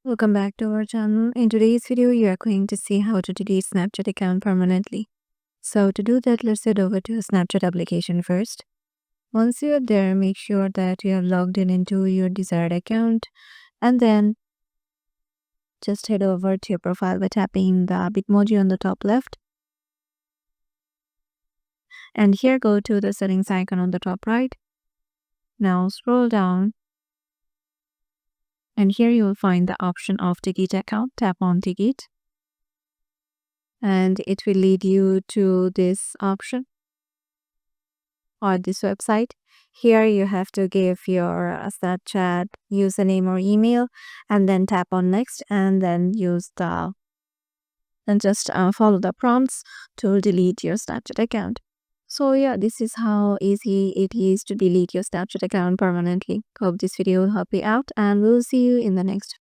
Welcome back to our channel. In today's video, you are going to see how to delete Snapchat account permanently. So to do that, let's head over to Snapchat application first. Once you are there, make sure that you are logged in into your desired account and then just head over to your profile by tapping the Bitmoji on the top left. And here go to the settings icon on the top right. Now scroll down and here you will find the option of delete account. Tap on delete and it will lead you to this option or this website. Here you have to give your Snapchat username or email and then tap on next and then just follow the prompts to delete your Snapchat account. So yeah, this is how easy it is to delete your Snapchat account permanently. Hope this video will help you out and we'll see you in the next